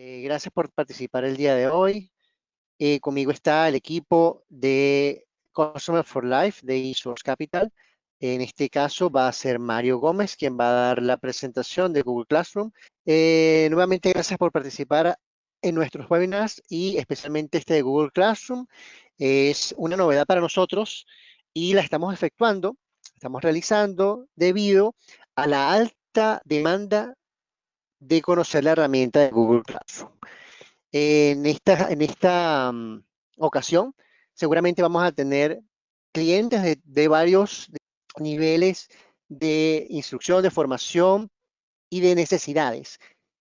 Gracias por participar el día de hoy. Conmigo está el equipo de Customer for Life de eSource Capital. En este caso va a ser Mario Gómez quien va a dar la presentación de Google Classroom. Nuevamente, gracias por participar en nuestros webinars y especialmente este de Google Classroom. Es una novedad para nosotros y la estamos efectuando, estamos realizando debido a la alta demanda de conocer la herramienta de Google Classroom. En esta ocasión, seguramente vamos a tener clientes de varios niveles de instrucción, de formación y de necesidades.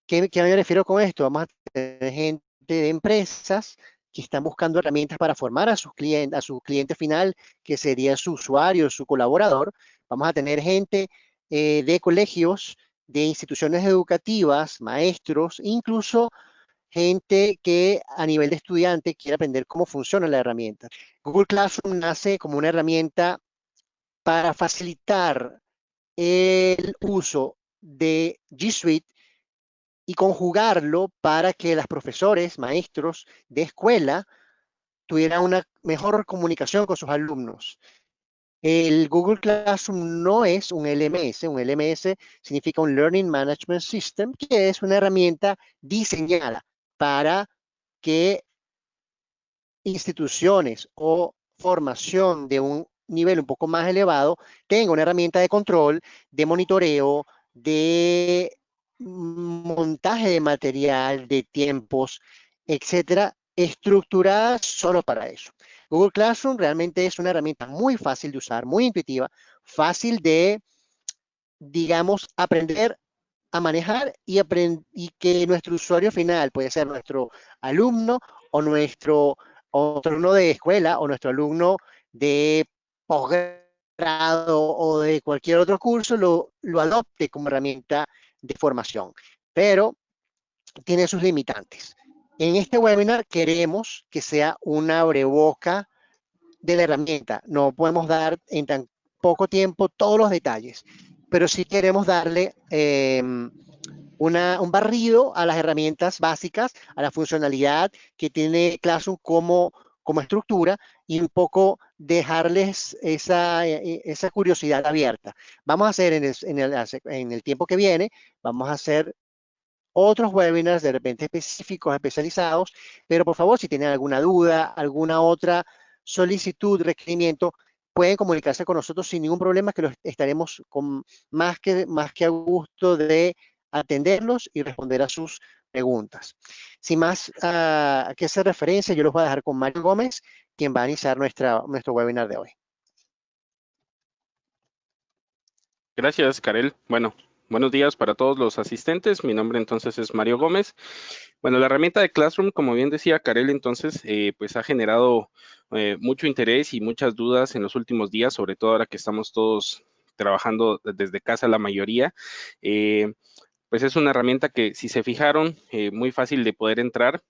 ¿Qué me refiero con esto? Vamos a tener gente de empresas que están buscando herramientas para formar a su cliente final, que sería su usuario, su colaborador. Vamos a tener gente de colegios, de instituciones educativas, maestros, incluso gente que a nivel de estudiante quiere aprender cómo funciona la herramienta. Google Classroom nace como una herramienta para facilitar el uso de G Suite y conjugarlo para que los profesores, maestros de escuela tuvieran una mejor comunicación con sus alumnos. El Google Classroom no es un LMS. Un LMS significa un Learning Management System, que es una herramienta diseñada para que instituciones o formación de un nivel un poco más elevado tenga una herramienta de control, de monitoreo, de montaje de material, de tiempos, etcétera, estructurada solo para eso. Google Classroom realmente es una herramienta muy fácil de usar, muy intuitiva, fácil de, digamos, aprender a manejar y que nuestro usuario final puede ser nuestro alumno o nuestro alumno de escuela o nuestro alumno de posgrado o de cualquier otro curso lo adopte como herramienta de formación, pero tiene sus limitantes. En este webinar queremos que sea una abreboca de la herramienta. No podemos dar en tan poco tiempo todos los detalles, pero sí queremos darle un barrido a las herramientas básicas, a la funcionalidad que tiene Classroom como estructura y un poco dejarles esa curiosidad abierta. Vamos a hacer en el tiempo que viene, vamos a hacer otros webinars de repente específicos, especializados, pero por favor, si tienen alguna duda, alguna otra solicitud, requerimiento, pueden comunicarse con nosotros sin ningún problema, que los estaremos con más que a gusto de atenderlos y responder a sus preguntas. Sin más que hacer referencia, yo los voy a dejar con Mario Gómez, quien va a iniciar nuestro webinar de hoy. Gracias, Karel. Bueno, buenos días para todos los asistentes. Mi nombre entonces es Mario Gómez. Bueno, la herramienta de Classroom, como bien decía Karel, entonces, pues ha generado mucho interés y muchas dudas en los últimos días, sobre todo ahora que estamos todos trabajando desde casa la mayoría. Pues es una herramienta que, si se fijaron, muy fácil de poder entrar.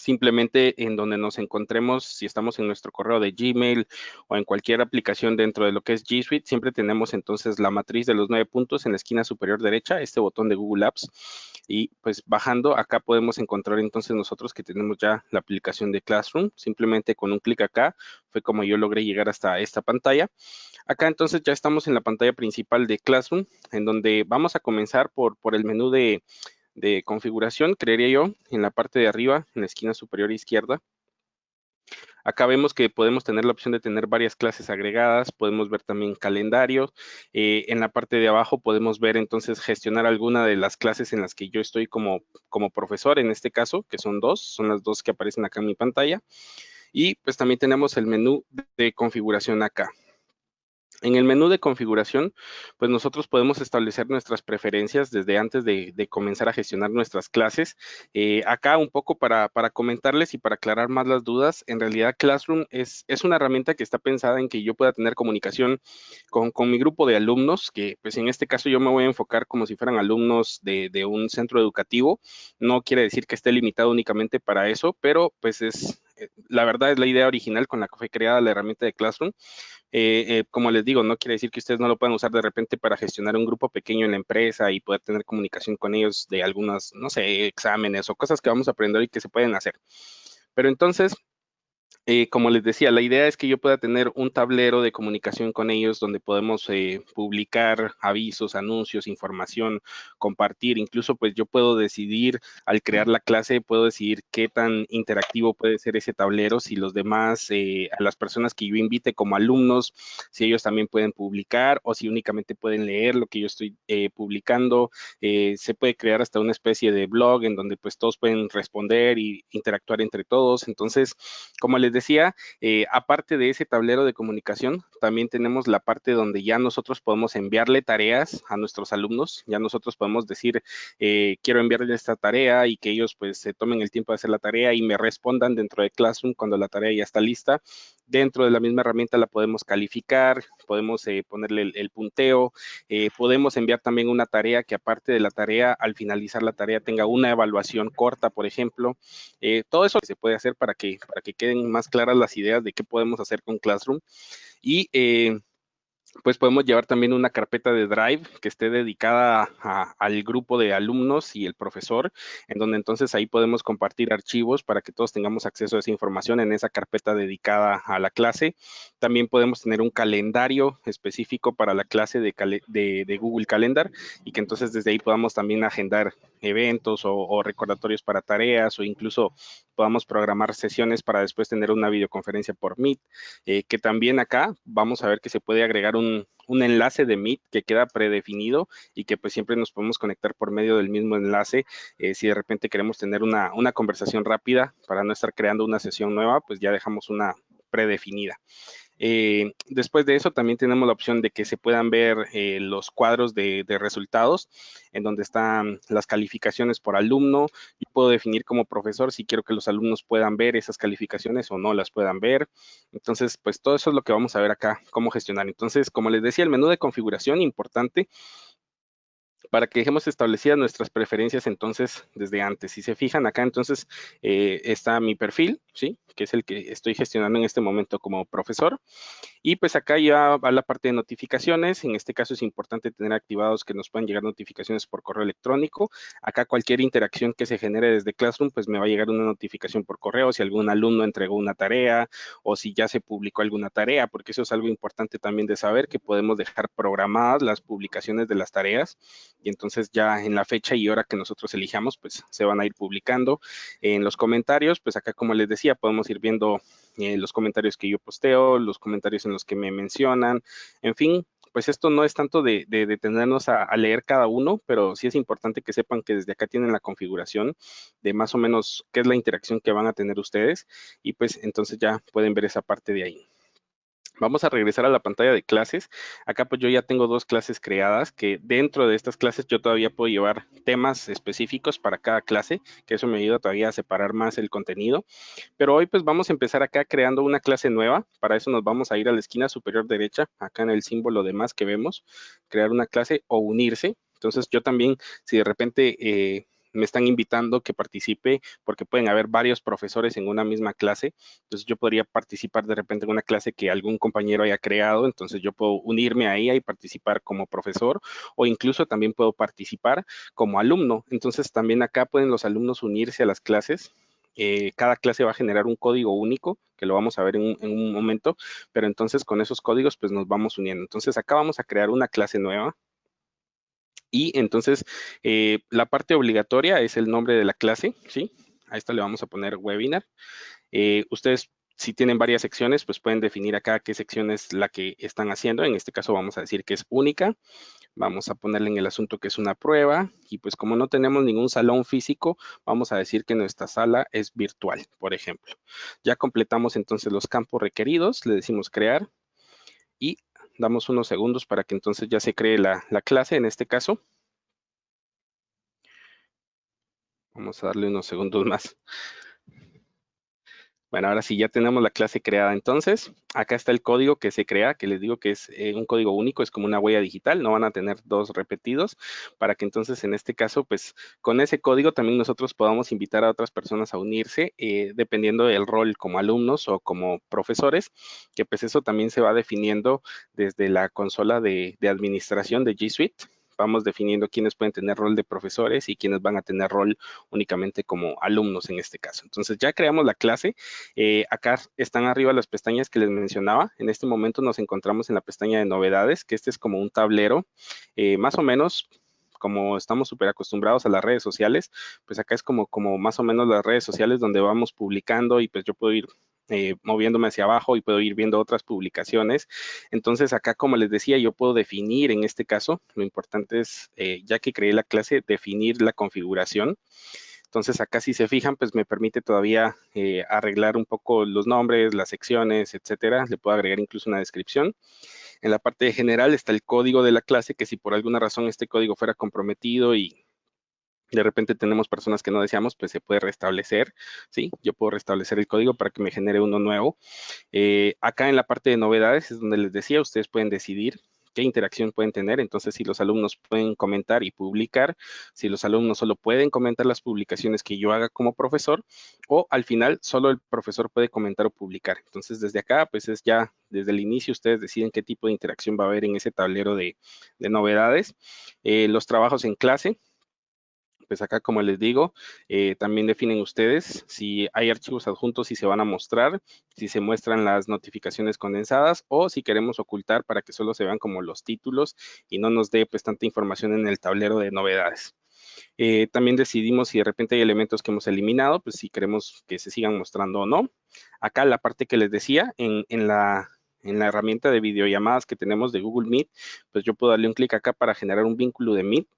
Simplemente en donde nos encontremos, si estamos en nuestro correo de Gmail o en cualquier aplicación dentro de lo que es G Suite, siempre tenemos entonces la matriz de los 9 puntos en la esquina superior derecha, este botón de Google Apps, y pues bajando acá podemos encontrar entonces nosotros que tenemos ya la aplicación de Classroom. Simplemente con un clic acá fue como yo logré llegar hasta esta pantalla. Acá entonces ya estamos en la pantalla principal de Classroom, en donde vamos a comenzar por el menú de configuración, creería yo, en la parte de arriba, en la esquina superior izquierda. Acá vemos que podemos tener la opción de tener varias clases agregadas, podemos ver también calendario. En la parte de abajo podemos ver entonces gestionar alguna de las clases en las que yo estoy como profesor, en este caso, que son las dos que aparecen acá en mi pantalla. Y pues también tenemos el menú de configuración acá. En el menú de configuración, pues nosotros podemos establecer nuestras preferencias desde antes de comenzar a gestionar nuestras clases. Acá un poco para comentarles y para aclarar más las dudas, en realidad Classroom es una herramienta que está pensada en que yo pueda tener comunicación con mi grupo de alumnos, que pues en este caso yo me voy a enfocar como si fueran alumnos de un centro educativo. No quiere decir que esté limitado únicamente para eso, pero pues es la verdad es la idea original con la que fue creada la herramienta de Classroom. Como les digo, no quiere decir que ustedes no lo puedan usar de repente para gestionar un grupo pequeño en la empresa y poder tener comunicación con ellos de algunas, no sé, exámenes o cosas que vamos a aprender y que se pueden hacer. Pero entonces, como les decía, la idea es que yo pueda tener un tablero de comunicación con ellos donde podemos publicar avisos, anuncios, información, compartir. Incluso, pues yo puedo decidir, al crear la clase, puedo decidir qué tan interactivo puede ser ese tablero, si los demás, a las personas que yo invite como alumnos, si ellos también pueden publicar o si únicamente pueden leer lo que yo estoy publicando. Se puede crear hasta una especie de blog en donde pues todos pueden responder y interactuar entre todos. Entonces, como les decía, aparte de ese tablero de comunicación, también tenemos la parte donde ya nosotros podemos enviarle tareas a nuestros alumnos. Ya nosotros podemos decir, quiero enviarle esta tarea y que ellos pues se tomen el tiempo de hacer la tarea y me respondan dentro de Classroom cuando la tarea ya está lista. Dentro de la misma herramienta la podemos calificar, podemos ponerle el punteo, podemos enviar también una tarea que aparte de la tarea, al finalizar la tarea tenga una evaluación corta, por ejemplo. Todo eso se puede hacer para que queden más claras las ideas de qué podemos hacer con Classroom. Y pues podemos llevar también una carpeta de Drive que esté dedicada al grupo de alumnos y el profesor, en donde entonces ahí podemos compartir archivos para que todos tengamos acceso a esa información en esa carpeta dedicada a la clase. También podemos tener un calendario específico para la clase de Google Calendar y que entonces desde ahí podamos también agendar eventos o recordatorios para tareas o incluso podamos programar sesiones para después tener una videoconferencia por Meet, que también acá vamos a ver que se puede agregar un enlace de Meet que queda predefinido y que pues siempre nos podemos conectar por medio del mismo enlace. Si de repente queremos tener una conversación rápida para no estar creando una sesión nueva, pues ya dejamos una predefinida. Después de eso también tenemos la opción de que se puedan ver los cuadros de resultados en donde están las calificaciones por alumno. Yo puedo definir como profesor si quiero que los alumnos puedan ver esas calificaciones o no las puedan ver. Entonces, pues todo eso es lo que vamos a ver acá, cómo gestionar. Entonces, como les decía, el menú de configuración importante para que dejemos establecidas nuestras preferencias entonces desde antes. Si se fijan acá, entonces está mi perfil, ¿sí? Que es el que estoy gestionando en este momento como profesor. Y pues acá ya va la parte de notificaciones. En este caso es importante tener activados que nos puedan llegar notificaciones por correo electrónico. Acá cualquier interacción que se genere desde Classroom, pues me va a llegar una notificación por correo si algún alumno entregó una tarea o si ya se publicó alguna tarea, porque eso es algo importante también de saber, que podemos dejar programadas las publicaciones de las tareas y entonces ya en la fecha y hora que nosotros elijamos, pues se van a ir publicando. En los comentarios, pues acá como les decía, podemos ir viendo los comentarios que yo posteo, los comentarios en los que me mencionan, en fin, pues esto no es tanto de detenernos a leer cada uno, pero sí es importante que sepan que desde acá tienen la configuración de más o menos qué es la interacción que van a tener ustedes y pues entonces ya pueden ver esa parte de ahí. Vamos a regresar a la pantalla de clases. Acá pues yo ya tengo dos clases creadas que dentro de estas clases yo todavía puedo llevar temas específicos para cada clase, que eso me ayuda todavía a separar más el contenido. Pero hoy pues vamos a empezar acá creando una clase nueva. Para eso nos vamos a ir a la esquina superior derecha, acá en el símbolo de más que vemos, crear una clase o unirse. Entonces yo también, si de repente me están invitando que participe, porque pueden haber varios profesores en una misma clase, entonces yo podría participar de repente en una clase que algún compañero haya creado, entonces yo puedo unirme a ella y participar como profesor o incluso también puedo participar como alumno. Entonces también acá pueden los alumnos unirse a las clases. Cada clase va a generar un código único, que lo vamos a ver en un momento, pero entonces con esos códigos pues nos vamos uniendo. Entonces acá vamos a crear una clase nueva y entonces la parte obligatoria es el nombre de la clase, ¿sí? A esta le vamos a poner webinar. Ustedes, si tienen varias secciones, pues pueden definir acá qué sección es la que están haciendo. En este caso vamos a decir que es única. Vamos a ponerle en el asunto que es una prueba. Y pues como no tenemos ningún salón físico, vamos a decir que nuestra sala es virtual, por ejemplo. Ya completamos entonces los campos requeridos. Le decimos crear y damos unos segundos para que entonces ya se cree la clase en este caso. Vamos a darle unos segundos más. Bueno, ahora sí, ya tenemos la clase creada. Entonces, acá está el código que se crea, que les digo que es un código único, es como una huella digital, no van a tener dos repetidos, para que entonces en este caso, pues con ese código también nosotros podamos invitar a otras personas a unirse, dependiendo del rol como alumnos o como profesores, que pues eso también se va definiendo desde la consola de administración de G Suite. Vamos definiendo quiénes pueden tener rol de profesores y quiénes van a tener rol únicamente como alumnos en este caso. Entonces ya creamos la clase. Acá están arriba las pestañas que les mencionaba. En este momento nos encontramos en la pestaña de novedades, que este es como un tablero, más o menos como estamos súper acostumbrados a las redes sociales, pues acá es como más o menos las redes sociales donde vamos publicando y pues yo puedo ir moviéndome hacia abajo y puedo ir viendo otras publicaciones. Entonces acá, como les decía, yo puedo definir en este caso, lo importante es, ya que creé la clase, definir la configuración. Entonces acá si se fijan, pues me permite todavía arreglar un poco los nombres, las secciones, etcétera. Le puedo agregar incluso una descripción. En la parte general está el código de la clase, que si por alguna razón este código fuera comprometido y de repente tenemos personas que no deseamos, pues se puede restablecer, ¿sí? Yo puedo restablecer el código para que me genere uno nuevo. Acá en la parte de novedades es donde les decía, ustedes pueden decidir qué interacción pueden tener. Entonces, si los alumnos pueden comentar y publicar, si los alumnos solo pueden comentar las publicaciones que yo haga como profesor, o al final solo el profesor puede comentar o publicar. Entonces, desde acá, pues es ya desde el inicio ustedes deciden qué tipo de interacción va a haber en ese tablero de novedades. Los trabajos en clase, pues acá, como les digo, también definen ustedes si hay archivos adjuntos y se van a mostrar, si se muestran las notificaciones condensadas o si queremos ocultar para que solo se vean como los títulos y no nos dé pues tanta información en el tablero de novedades. También decidimos si de repente hay elementos que hemos eliminado, pues si queremos que se sigan mostrando o no. Acá la parte que les decía, en la herramienta de videollamadas que tenemos de Google Meet, pues yo puedo darle un clic acá para generar un vínculo de Meet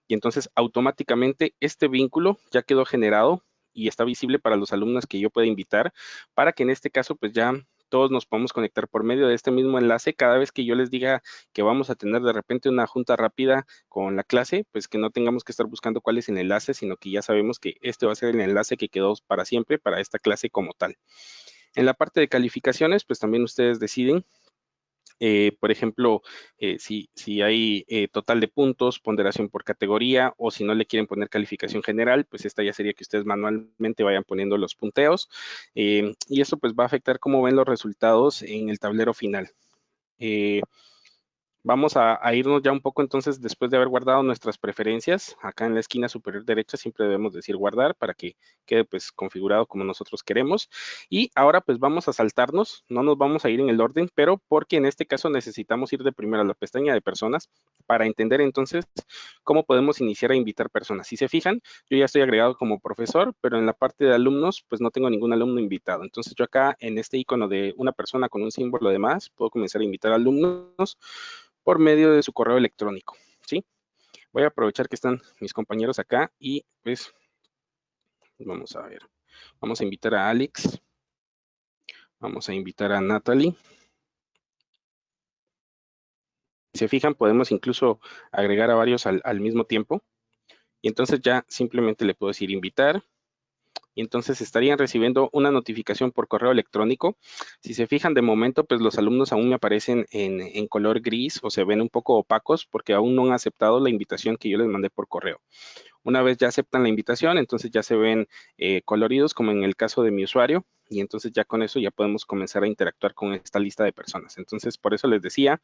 y entonces automáticamente este vínculo ya quedó generado y está visible para los alumnos que yo pueda invitar para que en este caso pues ya todos nos podamos conectar por medio de este mismo enlace cada vez que yo les diga que vamos a tener de repente una junta rápida con la clase, pues que no tengamos que estar buscando cuál es el enlace, sino que ya sabemos que este va a ser el enlace que quedó para siempre para esta clase como tal. En la parte de calificaciones, pues también ustedes deciden por ejemplo, si hay total de puntos, ponderación por categoría, o si no le quieren poner calificación general, pues esta ya sería que ustedes manualmente vayan poniendo los punteos. Y eso pues va a afectar cómo ven los resultados en el tablero final. Vamos a irnos ya un poco entonces después de haber guardado nuestras preferencias. Acá en la esquina superior derecha siempre debemos decir guardar para que quede pues configurado como nosotros queremos. Y ahora pues vamos a saltarnos, no nos vamos a ir en el orden, pero porque en este caso necesitamos ir de primero a la pestaña de personas para entender entonces cómo podemos iniciar a invitar personas. Si se fijan, yo ya estoy agregado como profesor, pero en la parte de alumnos pues no tengo ningún alumno invitado. Entonces yo acá en este icono de una persona con un símbolo de más puedo comenzar a invitar alumnos por medio de su correo electrónico, ¿sí? Voy a aprovechar que están mis compañeros acá y pues vamos a ver. Vamos a invitar a Alex. Vamos a invitar a Natalie. Si se fijan, podemos incluso agregar a varios al mismo tiempo. Y entonces ya simplemente le puedo decir invitar. Y entonces estarían recibiendo una notificación por correo electrónico. Si se fijan de momento, pues los alumnos aún me aparecen en color gris o se ven un poco opacos porque aún no han aceptado la invitación que yo les mandé por correo. Una vez ya aceptan la invitación, entonces ya se ven coloridos como en el caso de mi usuario y entonces ya con eso ya podemos comenzar a interactuar con esta lista de personas. Entonces, por eso les decía,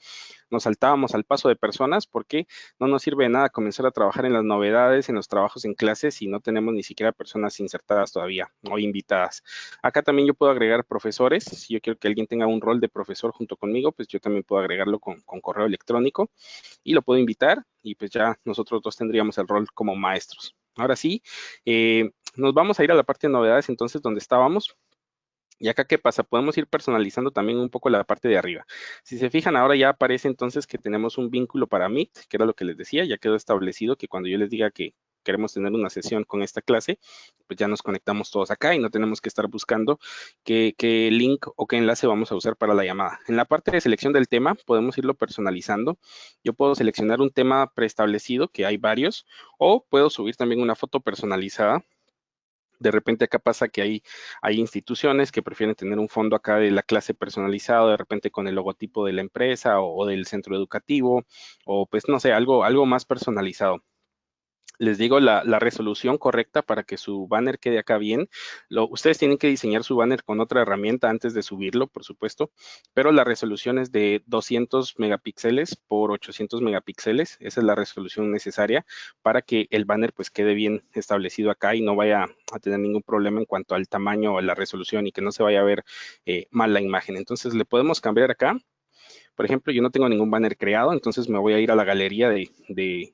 nos saltábamos al paso de personas porque no nos sirve de nada comenzar a trabajar en las novedades, en los trabajos en clase si no tenemos ni siquiera personas insertadas todavía o invitadas. Acá también yo puedo agregar profesores. Si yo quiero que alguien tenga un rol de profesor junto conmigo, pues yo también puedo agregarlo con correo electrónico y lo puedo invitar y pues ya nosotros dos tendríamos el rol como maestros. Ahora sí, nos vamos a ir a la parte de novedades entonces donde estábamos. Y acá, ¿qué pasa? Podemos ir personalizando también un poco la parte de arriba. Si se fijan, ahora ya aparece entonces que tenemos un vínculo para Meet, que era lo que les decía, ya quedó establecido que cuando yo les diga que queremos tener una sesión con esta clase, pues ya nos conectamos todos acá y no tenemos que estar buscando qué link o qué enlace vamos a usar para la llamada. En la parte de selección del tema, podemos irlo personalizando. Yo puedo seleccionar un tema preestablecido, que hay varios, o puedo subir también una foto personalizada De repente acá pasa que hay instituciones que prefieren tener un fondo acá de la clase personalizado, de repente con el logotipo de la empresa o del centro educativo, o pues no sé, algo más personalizado. Les digo la resolución correcta para que su banner quede acá bien. Ustedes tienen que diseñar su banner con otra herramienta antes de subirlo, por supuesto, pero la resolución es de 200 megapíxeles por 800 megapíxeles. Esa es la resolución necesaria para que el banner pues quede bien establecido acá y no vaya a tener ningún problema en cuanto al tamaño o la resolución y que no se vaya a ver mal la imagen. Entonces le podemos cambiar acá. Por ejemplo, yo no tengo ningún banner creado, entonces me voy a ir a la galería de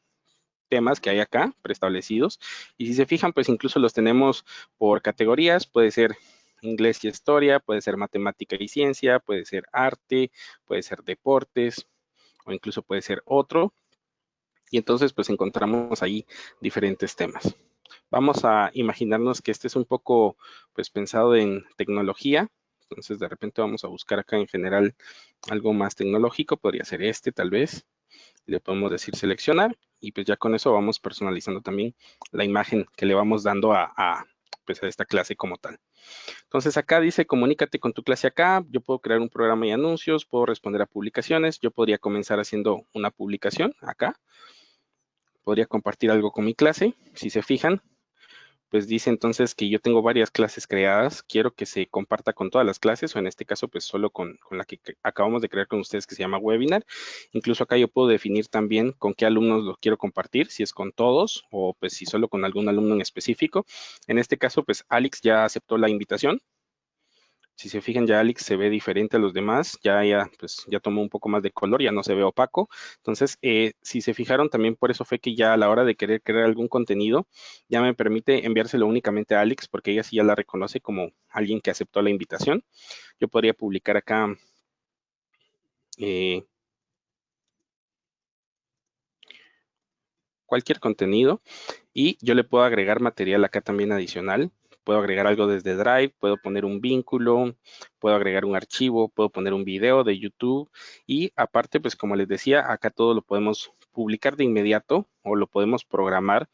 temas que hay acá preestablecidos. Y si se fijan, pues incluso los tenemos por categorías, puede ser inglés y historia, puede ser matemática y ciencia, puede ser arte, puede ser deportes o incluso puede ser otro. Y entonces pues encontramos ahí diferentes temas. Vamos a imaginarnos que este es un poco pues pensado en tecnología. Entonces de repente vamos a buscar acá en general algo más tecnológico, podría ser este tal vez. Le podemos decir seleccionar y pues ya con eso vamos personalizando también la imagen que le vamos dando pues a esta clase como tal. Entonces acá dice comunícate con tu clase acá, yo puedo crear un programa y anuncios, puedo responder a publicaciones, yo podría comenzar haciendo una publicación acá, podría compartir algo con mi clase, si se fijan, pues dice entonces que yo tengo varias clases creadas, quiero que se comparta con todas las clases o en este caso pues solo con la que acabamos de crear con ustedes que se llama webinar. Incluso acá yo puedo definir también con qué alumnos lo quiero compartir, si es con todos o pues si solo con algún alumno en específico. En este caso pues Alex ya aceptó la invitación. Si se fijan, ya Alex se ve diferente a los demás, pues, ya tomó un poco más de color, ya no se ve opaco. Entonces, si se fijaron, también por eso fue que ya a la hora de querer crear algún contenido, ya me permite enviárselo únicamente a Alex, porque ella sí ya la reconoce como alguien que aceptó la invitación. Yo podría publicar acá eh, cualquier contenido y yo le puedo agregar material acá también adicional. Puedo agregar algo desde Drive, puedo poner un vínculo, puedo agregar un archivo, puedo poner un video de YouTube y aparte, pues como les decía, acá todo lo podemos publicar de inmediato o lo podemos programar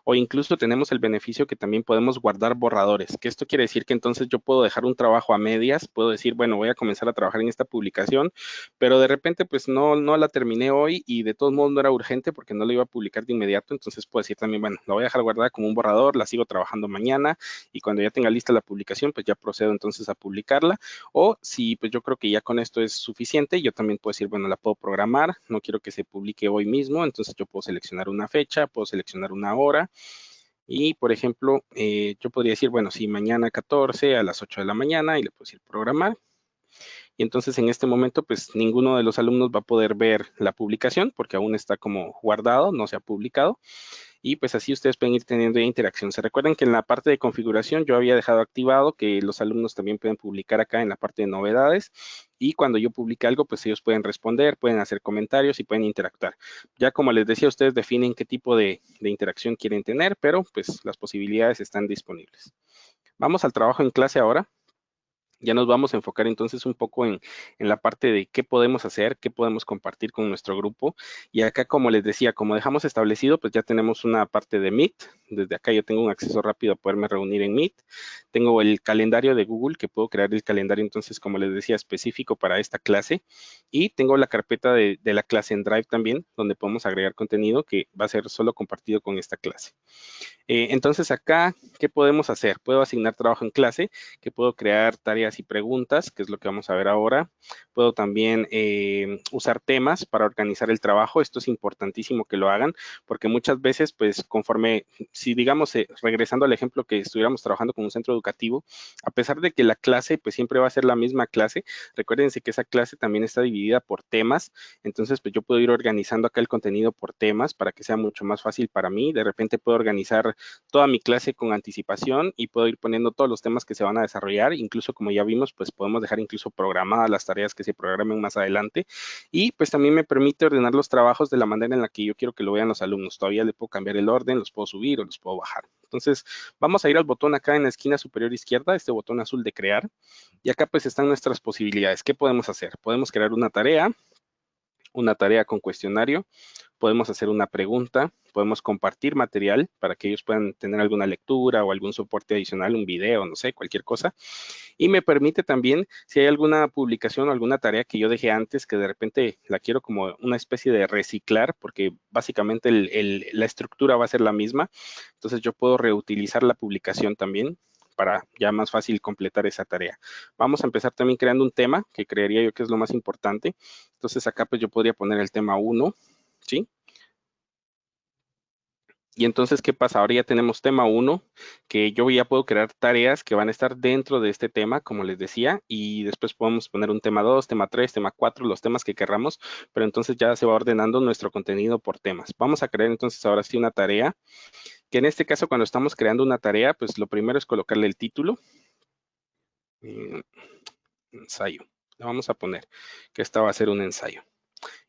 o incluso tenemos el beneficio que también podemos guardar borradores, que esto quiere decir que entonces yo puedo dejar un trabajo a medias, puedo decir, bueno, voy a comenzar a trabajar en esta publicación, pero de repente pues no la terminé hoy y de todos modos no era urgente porque no la iba a publicar de inmediato, entonces puedo decir también, bueno, la voy a dejar guardada como un borrador, la sigo trabajando mañana y cuando ya tenga lista la publicación, pues ya procedo entonces a publicarla o si pues yo creo que ya con esto es suficiente, yo también puedo decir, bueno, la puedo programar, no quiero que se publique hoy mismo, entonces yo puedo seleccionar una fecha, puedo seleccionar una hora y, por ejemplo, yo podría decir, bueno, si mañana 14 a las 8 de la mañana y le puedo decir programar. Y entonces en este momento, pues ninguno de los alumnos va a poder ver la publicación porque aún está como guardado, no se ha publicado y pues así ustedes pueden ir teniendo interacción. Se recuerden que en la parte de configuración yo había dejado activado que los alumnos también pueden publicar acá en la parte de novedades y cuando yo publique algo pues ellos pueden responder, pueden hacer comentarios y pueden interactuar. Ya como les decía, ustedes definen qué tipo de interacción quieren tener, pero pues las posibilidades están disponibles. Vamos al trabajo en clase ahora. Ya nos vamos a enfocar entonces un poco en la parte de qué podemos hacer, qué podemos compartir con nuestro grupo. Y acá, como les decía, como dejamos establecido, pues ya tenemos una parte de Meet. Desde acá yo tengo un acceso rápido a poderme reunir en Meet. Tengo el calendario de Google, que puedo crear el calendario entonces, como les decía, específico para esta clase. Y tengo la carpeta de la clase en Drive también, donde podemos agregar contenido que va a ser solo compartido con esta clase. Entonces acá, ¿qué podemos hacer? Puedo asignar trabajo en clase, que puedo crear tareas y preguntas, que es lo que vamos a ver ahora. Puedo también usar temas para organizar el trabajo. Esto es importantísimo que lo hagan, porque muchas veces, pues conforme, si digamos, regresando al ejemplo que estuviéramos trabajando con un centro educativo, a pesar de que la clase, pues siempre va a ser la misma clase, recuérdense que esa clase también está dividida por temas. Entonces, pues yo puedo ir organizando acá el contenido por temas para que sea mucho más fácil para mí. De repente puedo organizar toda mi clase con anticipación y puedo ir poniendo todos los temas que se van a desarrollar. Incluso como ya vimos, pues podemos dejar incluso programadas las tareas que se programen más adelante. Y pues también me permite ordenar los trabajos de la manera en la que yo quiero que lo vean los alumnos. Todavía le puedo cambiar el orden, los puedo subir o los puedo bajar. Entonces, vamos a ir al botón acá en la esquina superior izquierda, este botón azul de crear. Y acá pues están nuestras posibilidades. ¿Qué podemos hacer? Podemos crear una tarea con cuestionario, podemos hacer una pregunta, podemos compartir material para que ellos puedan tener alguna lectura o algún soporte adicional, un video, no sé, cualquier cosa. Y me permite también, si hay alguna publicación o alguna tarea que yo dejé antes, que de repente la quiero como una especie de reciclar, porque básicamente la estructura va a ser la misma, entonces yo puedo reutilizar la publicación también para ya más fácil completar esa tarea. Vamos a empezar también creando un tema, que creería yo que es lo más importante. Entonces acá pues yo podría poner el tema 1, ¿sí? Y entonces, ¿qué pasa? Ahora ya tenemos tema 1, que yo ya puedo crear tareas que van a estar dentro de este tema, como les decía, y después podemos poner un tema 2, tema 3, tema 4, los temas que querramos, pero entonces ya se va ordenando nuestro contenido por temas. Vamos a crear entonces ahora sí una tarea, que en este caso cuando estamos creando una tarea, pues lo primero es colocarle el título, eh, ensayo. Le vamos a poner que esta va a ser un ensayo.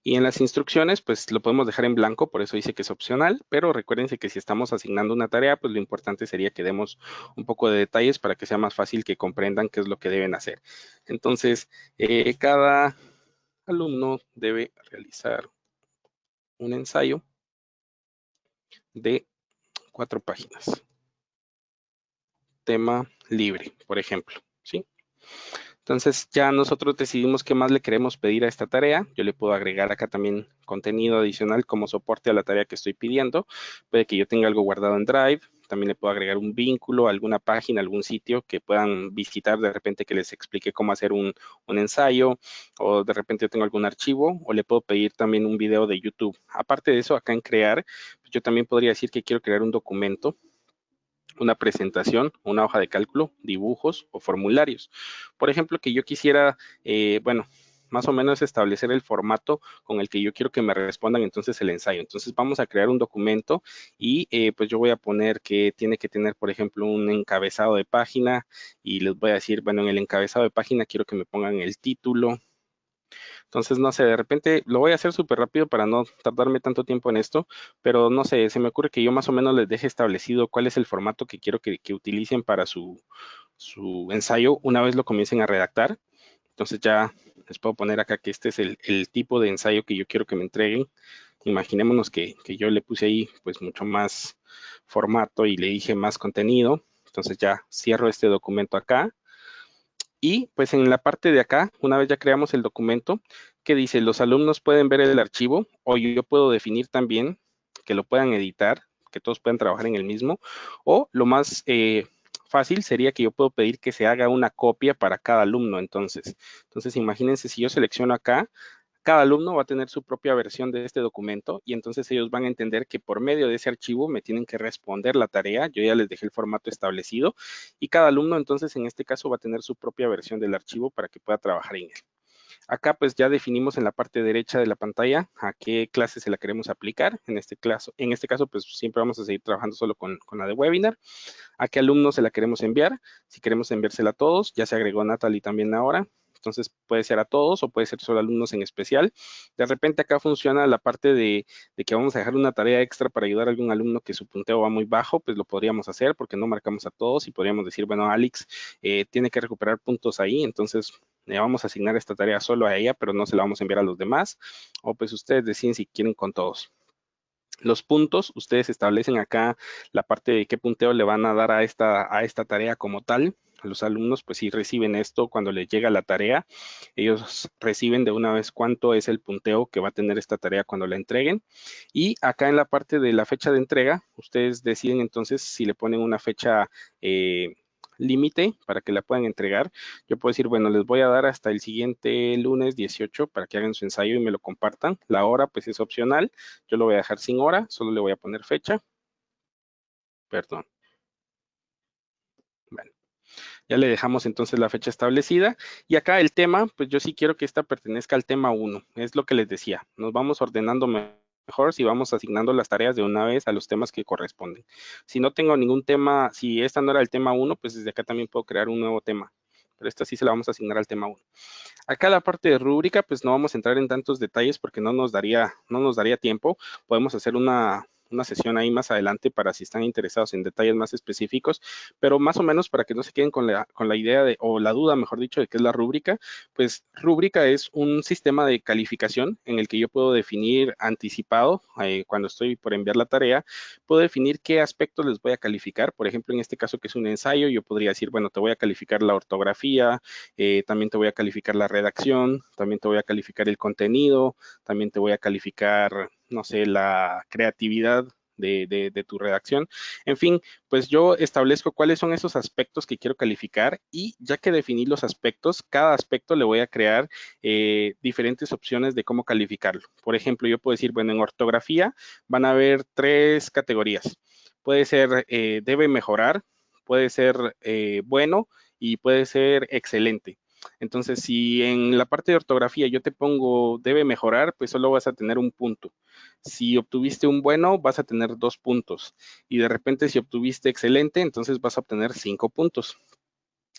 Y en las instrucciones, pues lo podemos dejar en blanco, por eso dice que es opcional, pero recuérdense que si estamos asignando una tarea, pues lo importante sería que demos un poco de detalles para que sea más fácil que comprendan qué es lo que deben hacer. Entonces, cada alumno debe realizar un ensayo de 4 páginas. Tema libre, por ejemplo, ¿sí? Entonces ya nosotros decidimos qué más le queremos pedir a esta tarea. Yo le puedo agregar acá también contenido adicional como soporte a la tarea que estoy pidiendo. Puede que yo tenga algo guardado en Drive. También le puedo agregar un vínculo, alguna página, algún sitio que puedan visitar de repente que les explique cómo hacer un ensayo, o de repente yo tengo algún archivo, o le puedo pedir también un video de YouTube. Aparte de eso, acá en crear, yo también podría decir que quiero crear un documento, una presentación, una hoja de cálculo, dibujos o formularios. Por ejemplo, que yo quisiera, bueno, más o menos establecer el formato con el que yo quiero que me respondan entonces el ensayo. Entonces vamos a crear un documento y pues yo voy a poner que tiene que tener, por ejemplo, un encabezado de página y les voy a decir, bueno, en el encabezado de página quiero que me pongan el título. Entonces, no sé, de repente lo voy a hacer súper rápido para no tardarme tanto tiempo en esto, pero no sé, se me ocurre que yo más o menos les deje establecido cuál es el formato que quiero que utilicen para su ensayo una vez lo comiencen a redactar. Entonces ya les puedo poner acá que este es el tipo de ensayo que yo quiero que me entreguen. Imaginémonos que yo le puse ahí pues mucho más formato y le dije más contenido. Entonces ya cierro este documento acá. Y pues en la parte de acá, una vez ya creamos el documento, que dice, los alumnos pueden ver el archivo o yo puedo definir también que lo puedan editar, que todos puedan trabajar en el mismo, o lo más fácil sería que yo puedo pedir que se haga una copia para cada alumno. Entonces imagínense si yo selecciono acá, cada alumno va a tener su propia versión de este documento y entonces ellos van a entender que por medio de ese archivo me tienen que responder la tarea. Yo ya les dejé el formato establecido y cada alumno entonces en este caso va a tener su propia versión del archivo para que pueda trabajar en él. Acá pues ya definimos en la parte derecha de la pantalla a qué clase se la queremos aplicar. En este caso pues siempre vamos a seguir trabajando solo con la de webinar. A qué alumno se la queremos enviar. Si queremos enviársela a todos, ya se agregó Natalie también ahora. Entonces puede ser a todos o puede ser solo a alumnos en especial. De repente acá funciona la parte de que vamos a dejar una tarea extra para ayudar a algún alumno que su punteo va muy bajo, pues lo podríamos hacer porque no marcamos a todos y podríamos decir, bueno, Alex tiene que recuperar puntos ahí, entonces le vamos a asignar esta tarea solo a ella, pero no se la vamos a enviar a los demás. O pues ustedes deciden si quieren con todos. Los puntos, ustedes establecen acá la parte de qué punteo le van a dar a esta tarea como tal. Los alumnos, pues si reciben esto cuando les llega la tarea, ellos reciben de una vez cuánto es el punteo que va a tener esta tarea cuando la entreguen. Y acá en la parte de la fecha de entrega, ustedes deciden entonces si le ponen una fecha límite para que la puedan entregar. Yo puedo decir, bueno, les voy a dar hasta el siguiente lunes 18 para que hagan su ensayo y me lo compartan. La hora, pues es opcional. Yo lo voy a dejar sin hora, solo le voy a poner fecha. Perdón. Bueno, ya le dejamos entonces la fecha establecida. Y acá el tema, pues yo sí quiero que esta pertenezca al tema 1. Es lo que les decía. Nos vamos ordenando mejor si vamos asignando las tareas de una vez a los temas que corresponden. Si no tengo ningún tema, si esta no era el tema 1, pues desde acá también puedo crear un nuevo tema. Pero esta sí se la vamos a asignar al tema 1. Acá la parte de rúbrica, pues no vamos a entrar en tantos detalles porque no nos daría tiempo. Podemos hacer una una sesión ahí más adelante para si están interesados en detalles más específicos, pero más o menos para que no se queden con la idea de, o la duda, mejor dicho, de qué es la rúbrica. Pues rúbrica es un sistema de calificación en el que yo puedo definir anticipado, cuando estoy por enviar la tarea, puedo definir qué aspectos les voy a calificar. Por ejemplo, en este caso que es un ensayo, yo podría decir, bueno, te voy a calificar la ortografía, también te voy a calificar la redacción, también te voy a calificar el contenido, también te voy a calificar, no sé, la creatividad de tu redacción. En fin, pues yo establezco cuáles son esos aspectos que quiero calificar y ya que definí los aspectos, cada aspecto le voy a crear diferentes opciones de cómo calificarlo. Por ejemplo, yo puedo decir, bueno, en ortografía van a haber 3 categorías. Puede ser debe mejorar, puede ser bueno y puede ser excelente. Entonces, si en la parte de ortografía yo te pongo debe mejorar, pues solo vas a tener un punto. Si obtuviste un bueno, vas a tener 2 puntos. Y de repente, si obtuviste excelente, entonces vas a obtener 5 puntos.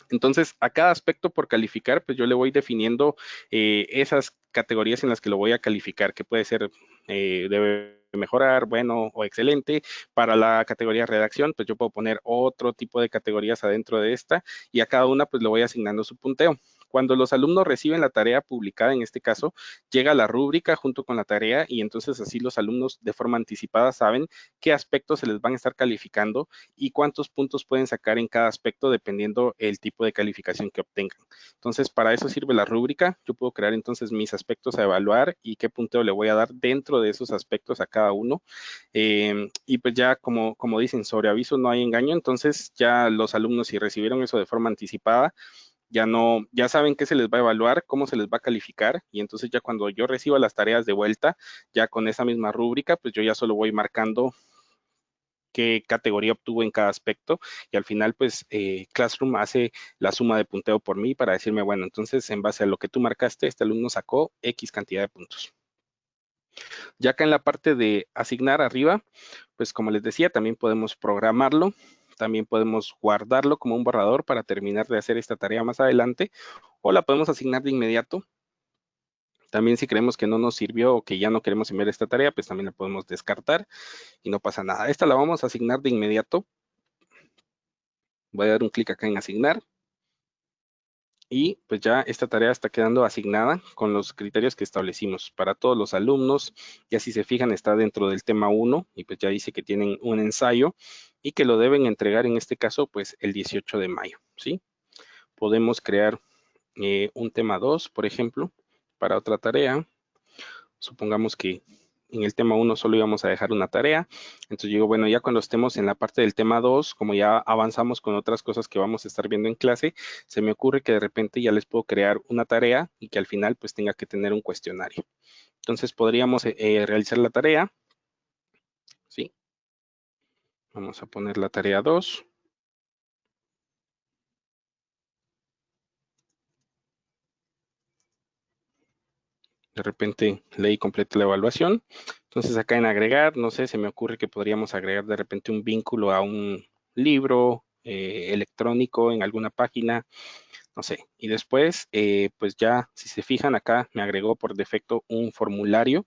Entonces, a cada aspecto por calificar, pues yo le voy definiendo esas categorías en las que lo voy a calificar, que puede ser debe mejorar, bueno o excelente. Para la categoría redacción, pues yo puedo poner otro tipo de categorías adentro de esta y a cada una pues le voy asignando su punteo. Cuando los alumnos reciben la tarea publicada, en este caso, llega la rúbrica junto con la tarea y entonces así los alumnos de forma anticipada saben qué aspectos se les van a estar calificando y cuántos puntos pueden sacar en cada aspecto dependiendo el tipo de calificación que obtengan. Entonces, para eso sirve la rúbrica. Yo puedo crear entonces mis aspectos a evaluar y qué punteo le voy a dar dentro de esos aspectos a cada uno. Y pues ya como dicen, sobre aviso no hay engaño. Entonces, ya los alumnos si recibieron eso de forma anticipada, ya saben qué se les va a evaluar, cómo se les va a calificar y entonces ya cuando yo reciba las tareas de vuelta, ya con esa misma rúbrica, pues yo ya solo voy marcando qué categoría obtuvo en cada aspecto y al final pues Classroom hace la suma de punteo por mí para decirme, bueno, entonces en base a lo que tú marcaste, este alumno sacó X cantidad de puntos. Ya acá en la parte de asignar arriba, pues como les decía, también podemos programarlo, también podemos guardarlo como un borrador para terminar de hacer esta tarea más adelante o la podemos asignar de inmediato. También si creemos que no nos sirvió o que ya no queremos enviar esta tarea, pues también la podemos descartar y no pasa nada. Esta la vamos a asignar de inmediato. Voy a dar un clic acá en asignar. Y pues ya esta tarea está quedando asignada con los criterios que establecimos para todos los alumnos. Ya si se fijan está dentro del tema 1 y pues ya dice que tienen un ensayo y que lo deben entregar en este caso pues el 18 de mayo, ¿sí? Podemos crear un tema 2, por ejemplo, para otra tarea. Supongamos que en el tema 1 solo íbamos a dejar una tarea. Entonces digo, bueno, ya cuando estemos en la parte del tema 2, como ya avanzamos con otras cosas que vamos a estar viendo en clase, se me ocurre que de repente ya les puedo crear una tarea y que al final pues tenga que tener un cuestionario. Entonces podríamos realizar la tarea, ¿sí? Vamos a poner la tarea 2. De repente leí completa la evaluación. Entonces acá en agregar, no sé, se me ocurre que podríamos agregar de repente un vínculo a un libro electrónico en alguna página, no sé. Y después, pues ya, si se fijan acá, me agregó por defecto un formulario,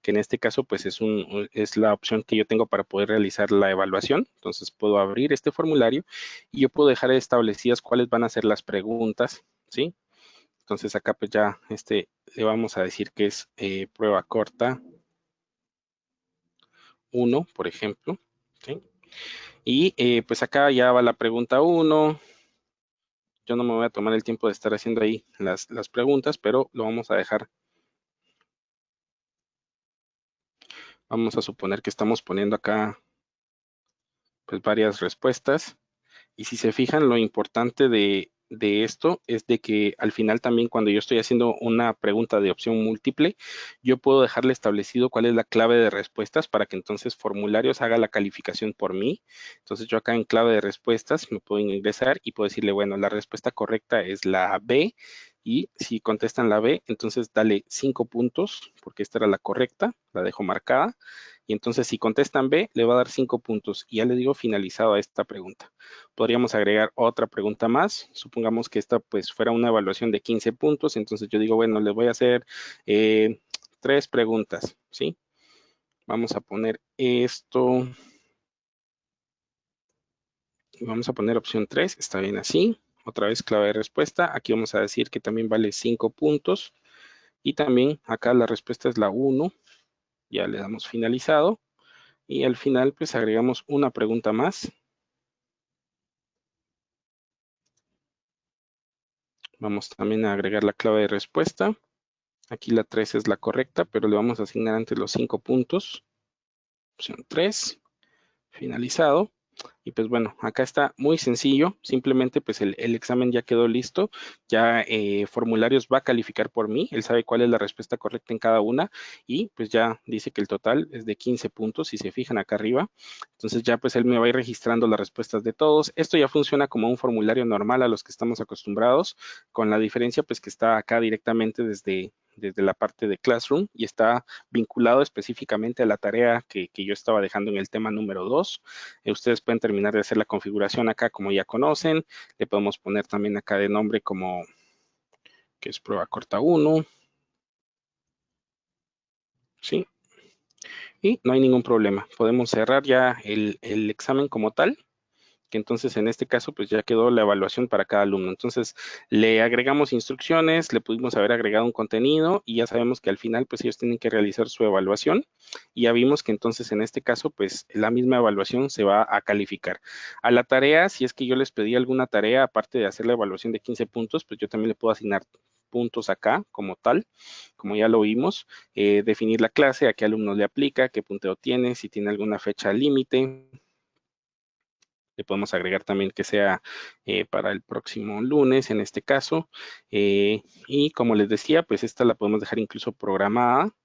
que en este caso, pues es la opción que yo tengo para poder realizar la evaluación. Entonces puedo abrir este formulario y yo puedo dejar establecidas cuáles van a ser las preguntas, ¿sí? Entonces acá pues ya le vamos a decir que es prueba corta 1, por ejemplo, ¿sí? Y pues acá ya va la pregunta 1. Yo no me voy a tomar el tiempo de estar haciendo ahí las preguntas, pero lo vamos a dejar. Vamos a suponer que estamos poniendo acá pues varias respuestas. Y si se fijan, lo importante de esto es de que al final también cuando yo estoy haciendo una pregunta de opción múltiple, yo puedo dejarle establecido cuál es la clave de respuestas para que entonces Formularios haga la calificación por mí. Entonces yo acá en clave de respuestas me puedo ingresar y puedo decirle, bueno, la respuesta correcta es la B. Y si contestan la B, entonces dale 5 puntos, porque esta era la correcta, la dejo marcada. Y entonces si contestan B, le va a dar 5 puntos. Y ya le digo finalizado a esta pregunta. Podríamos agregar otra pregunta más. Supongamos que esta pues fuera una evaluación de 15 puntos. Entonces yo digo, bueno, le voy a hacer 3 preguntas, ¿sí? Vamos a poner esto. Vamos a poner opción 3, está bien así. Otra vez clave de respuesta. Aquí vamos a decir que también vale 5 puntos. Y también acá la respuesta es la 1. Ya le damos finalizado. Y al final pues agregamos una pregunta más. Vamos también a agregar la clave de respuesta. Aquí la 3 es la correcta, pero le vamos a asignar antes los 5 puntos. Opción 3, finalizado. Y pues bueno, acá está muy sencillo, simplemente pues el examen ya quedó listo, ya Formularios va a calificar por mí, él sabe cuál es la respuesta correcta en cada una y pues ya dice que el total es de 15 puntos, si se fijan acá arriba. Entonces ya pues él me va a ir registrando las respuestas de todos. Esto ya funciona como un formulario normal a los que estamos acostumbrados, con la diferencia pues que está acá directamente desde la parte de Classroom y está vinculado específicamente a la tarea que yo estaba dejando en el tema número 2. Ustedes pueden terminar de hacer la configuración acá como ya conocen. Le podemos poner también acá de nombre como que es prueba corta 1. ¿Sí? Y no hay ningún problema. Podemos cerrar ya el examen como tal, que entonces en este caso pues ya quedó la evaluación para cada alumno. Entonces le agregamos instrucciones, le pudimos haber agregado un contenido y ya sabemos que al final pues ellos tienen que realizar su evaluación y ya vimos que entonces en este caso pues la misma evaluación se va a calificar. A la tarea, si es que yo les pedí alguna tarea aparte de hacer la evaluación de 15 puntos, pues yo también le puedo asignar puntos acá como tal, como ya lo vimos, definir la clase, a qué alumno le aplica, qué punteo tiene, si tiene alguna fecha límite. Le podemos agregar también que sea para el próximo lunes, en este caso. Y como les decía, pues esta la podemos dejar incluso programada.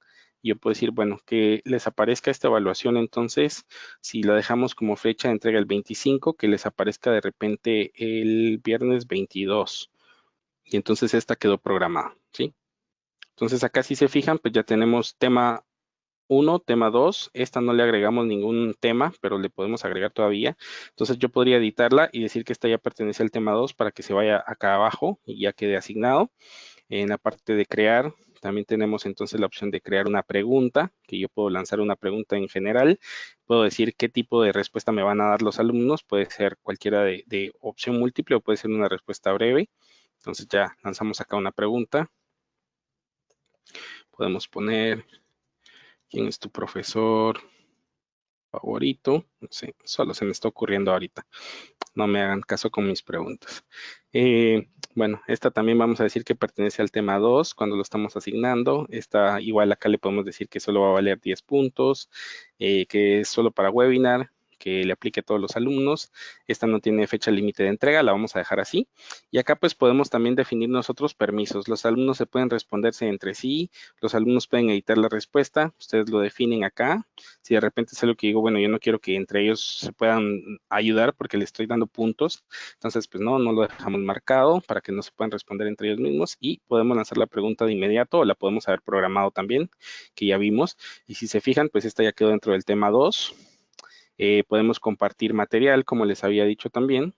Yo puedo decir, bueno, que les aparezca esta evaluación, entonces, si la dejamos como fecha de entrega el 25, que les aparezca de repente el viernes 22. Y entonces esta quedó programada, ¿sí? Entonces acá si se fijan, pues ya tenemos tema 1, tema 2, esta no le agregamos ningún tema, pero le podemos agregar todavía. Entonces yo podría editarla y decir que esta ya pertenece al tema 2 para que se vaya acá abajo y ya quede asignado. En la parte de crear, también tenemos entonces la opción de crear una pregunta, que yo puedo lanzar una pregunta en general. Puedo decir qué tipo de respuesta me van a dar los alumnos. Puede ser cualquiera de opción múltiple o puede ser una respuesta breve. Entonces ya lanzamos acá una pregunta. Podemos poner quién es tu profesor favorito. No sé, solo se me está ocurriendo ahorita. No me hagan caso con mis preguntas. Bueno, esta también vamos a decir que pertenece al tema 2 cuando lo estamos asignando. Esta igual acá le podemos decir que solo va a valer 10 puntos, que es solo para webinar, que le aplique a todos los alumnos. Esta no tiene fecha límite de entrega, la vamos a dejar así. Y acá pues podemos también definir nosotros permisos. Los alumnos se pueden responderse entre sí, los alumnos pueden editar la respuesta, ustedes lo definen acá. Si de repente es algo que digo, bueno, yo no quiero que entre ellos se puedan ayudar porque le estoy dando puntos, entonces pues no lo dejamos marcado para que no se puedan responder entre ellos mismos y podemos lanzar la pregunta de inmediato o la podemos haber programado también, que ya vimos. Y si se fijan, pues esta ya quedó dentro del tema 2. Podemos compartir material, como les había dicho también,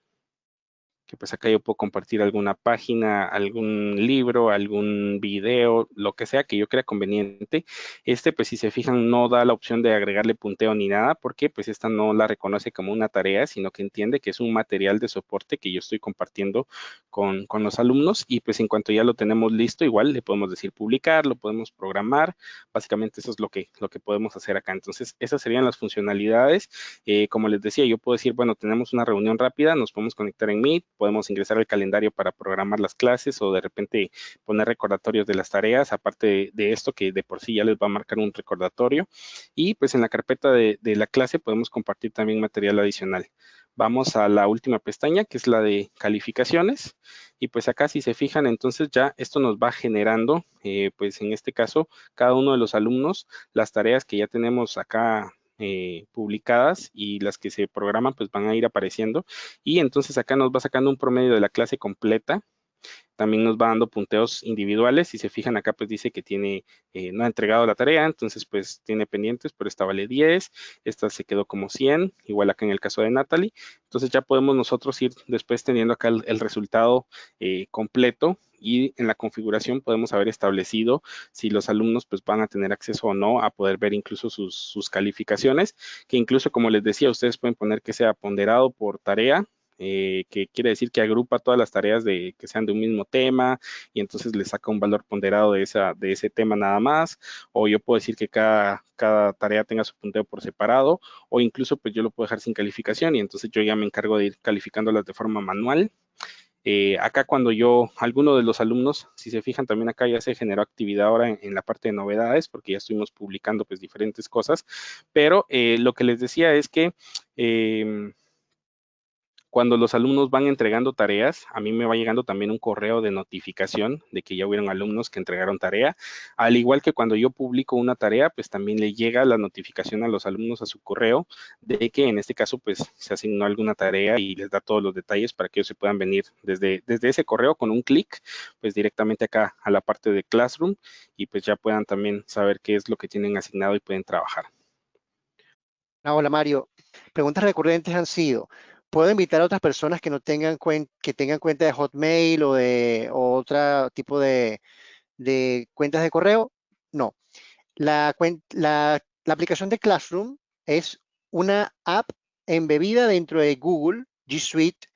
que pues acá yo puedo compartir alguna página, algún libro, algún video, lo que sea que yo crea conveniente. Este, pues si se fijan, no da la opción de agregarle punteo ni nada, porque pues esta no la reconoce como una tarea, sino que entiende que es un material de soporte que yo estoy compartiendo con los alumnos y pues en cuanto ya lo tenemos listo, igual le podemos decir publicar, lo podemos programar. Básicamente eso es lo que podemos hacer acá. Entonces, esas serían las funcionalidades. Como les decía, yo puedo decir, bueno, tenemos una reunión rápida, nos podemos conectar en Meet, podemos ingresar al calendario para programar las clases o de repente poner recordatorios de las tareas, aparte de esto que de por sí ya les va a marcar un recordatorio. Y pues en la carpeta de la clase podemos compartir también material adicional. Vamos a la última pestaña, que es la de calificaciones. Y pues acá si se fijan, entonces ya esto nos va generando, pues en este caso, cada uno de los alumnos, las tareas que ya tenemos acá publicadas y las que se programan pues van a ir apareciendo y entonces acá nos va sacando un promedio de la clase completa También nos va dando punteos individuales. Si se fijan acá, pues dice que tiene, no ha entregado la tarea, entonces pues tiene pendientes, pero esta vale 10, esta se quedó como 100, igual acá en el caso de Natalie. Entonces ya podemos nosotros ir después teniendo acá el resultado completo, y en la configuración podemos haber establecido si los alumnos pues van a tener acceso o no a poder ver incluso sus calificaciones, que incluso como les decía, ustedes pueden poner que sea ponderado por tarea, que quiere decir que agrupa todas las tareas que sean de un mismo tema, y entonces le saca un valor ponderado de ese tema nada más, o yo puedo decir que cada tarea tenga su punteo por separado, o incluso pues yo lo puedo dejar sin calificación y entonces yo ya me encargo de ir calificándolas de forma manual. Acá cuando alguno de los alumnos, si se fijan también acá ya se generó actividad ahora en la parte de novedades, porque ya estuvimos publicando pues diferentes cosas, pero lo que les decía es que cuando los alumnos van entregando tareas, a mí me va llegando también un correo de notificación de que ya hubieron alumnos que entregaron tarea. Al igual que cuando yo publico una tarea, pues también le llega la notificación a los alumnos a su correo de que en este caso pues se asignó alguna tarea y les da todos los detalles para que ellos se puedan venir desde ese correo con un clic, pues directamente acá a la parte de Classroom, y pues ya puedan también saber qué es lo que tienen asignado y pueden trabajar. Hola Mario, preguntas recurrentes han sido, ¿puedo invitar a otras personas que no tengan que tengan cuenta de Hotmail o de o otro tipo de cuentas de correo? No. La aplicación de Classroom es una app embebida dentro de Google, G Suite,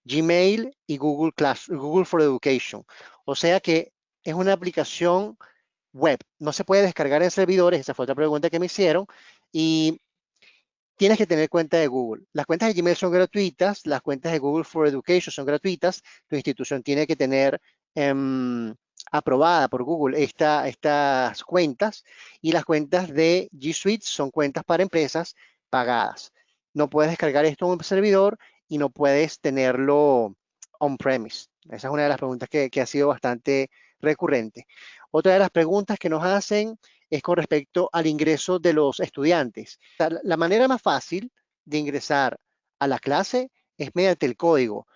Gmail y Google for Education. O sea que es una aplicación web. No se puede descargar en servidores, esa fue otra pregunta que me hicieron. Y tienes que tener cuenta de Google. Las cuentas de Gmail son gratuitas, las cuentas de Google for Education son gratuitas. Tu institución tiene que tener aprobada por Google estas cuentas, y las cuentas de G Suite son cuentas para empresas pagadas. No puedes descargar esto en un servidor y no puedes tenerlo on-premise. Esa es una de las preguntas que ha sido bastante recurrente. Otra de las preguntas que nos hacen es con respecto al ingreso de los estudiantes. La manera más fácil de ingresar a la clase es mediante el código.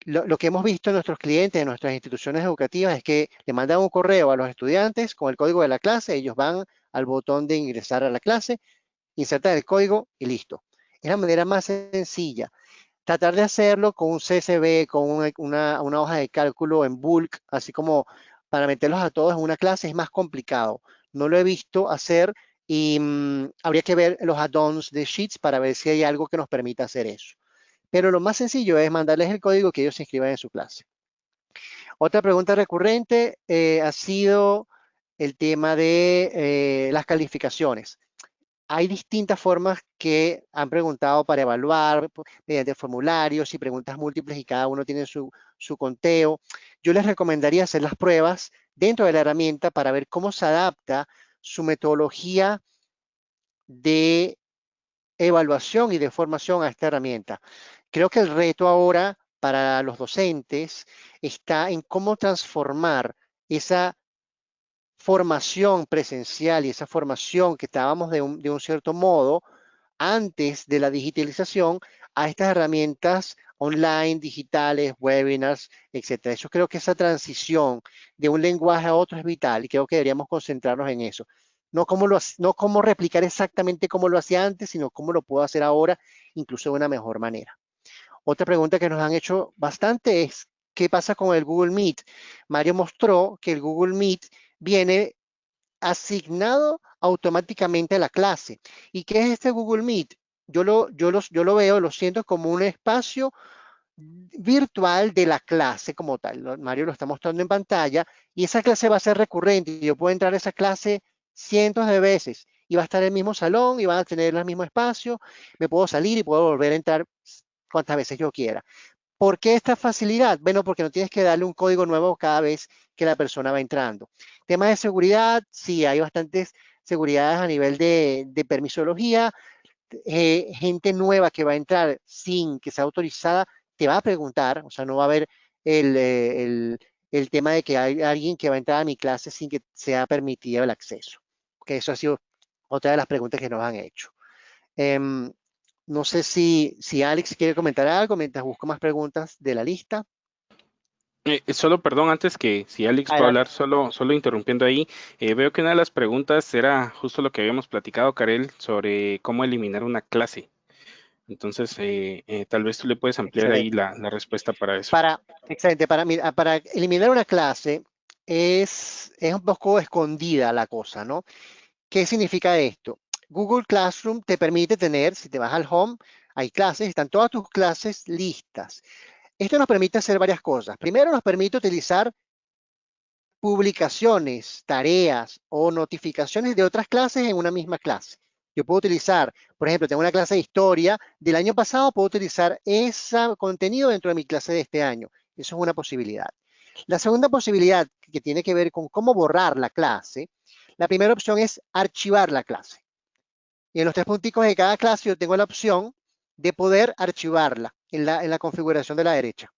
Lo que hemos visto en nuestros clientes, en nuestras instituciones educativas, es que le mandan un correo a los estudiantes con el código de la clase, ellos van al botón de ingresar a la clase, insertan el código y listo. Es la manera más sencilla. Tratar de hacerlo con un CSV, con una hoja de cálculo en bulk, así como para meterlos a todos en una clase, es más complicado. No lo he visto hacer y habría que ver los add-ons de Sheets para ver si hay algo que nos permita hacer eso. Pero lo más sencillo es mandarles el código que ellos se inscriban en su clase. Otra pregunta recurrente ha sido el tema de las calificaciones. Hay distintas formas que han preguntado para evaluar mediante formularios y preguntas múltiples, y cada uno tiene su conteo. Yo les recomendaría hacer las pruebas dentro de la herramienta para ver cómo se adapta su metodología de evaluación y de formación a esta herramienta. Creo que el reto ahora para los docentes está en cómo transformar esa formación presencial y esa formación que estábamos de un cierto modo antes de la digitalización a estas herramientas online, digitales, webinars, etcétera. Yo creo que esa transición de un lenguaje a otro es vital y creo que deberíamos concentrarnos en eso. No cómo replicar exactamente como lo hacía antes, sino cómo lo puedo hacer ahora, incluso de una mejor manera. Otra pregunta que nos han hecho bastante es, ¿qué pasa con el Google Meet? Mario mostró que el Google Meet viene asignado automáticamente a la clase. ¿Y qué es este Google Meet? Yo lo veo, lo siento como un espacio virtual de la clase como tal. Mario lo está mostrando en pantalla y esa clase va a ser recurrente. Yo puedo entrar a esa clase cientos de veces y va a estar en el mismo salón y van a tener el mismo espacio. Me puedo salir y puedo volver a entrar cuantas veces yo quiera. ¿Por qué esta facilidad? Bueno, porque no tienes que darle un código nuevo cada vez que la persona va entrando. Temas de seguridad, sí, hay bastantes seguridades a nivel de permisología. Gente nueva que va a entrar sin que sea autorizada te va a preguntar, o sea, no va a haber el tema de que hay alguien que va a entrar a mi clase sin que sea permitido el acceso. Que eso ha sido otra de las preguntas que nos han hecho. No sé si Alex quiere comentar algo mientras busco más preguntas de la lista. Solo, perdón, antes que si Alex puede hablar, Adelante. solo interrumpiendo ahí, veo que una de las preguntas era justo lo que habíamos platicado, Karel, sobre cómo eliminar una clase. Entonces, tal vez tú le puedes ampliar ahí Excelente. la respuesta para eso. Excelente. Para eliminar una clase es un poco escondida la cosa, ¿no? ¿Qué significa esto? Google Classroom te permite tener, si te vas al home, hay clases, están todas tus clases listas. Esto nos permite hacer varias cosas. Primero, nos permite utilizar publicaciones, tareas o notificaciones de otras clases en una misma clase. Yo puedo utilizar, por ejemplo, tengo una clase de historia del año pasado, puedo utilizar ese contenido dentro de mi clase de este año. Eso es una posibilidad. La segunda posibilidad, que tiene que ver con cómo borrar la clase, la primera opción es archivar la clase. Y en los tres punticos de cada clase yo tengo la opción de poder archivarla en la configuración de la derecha.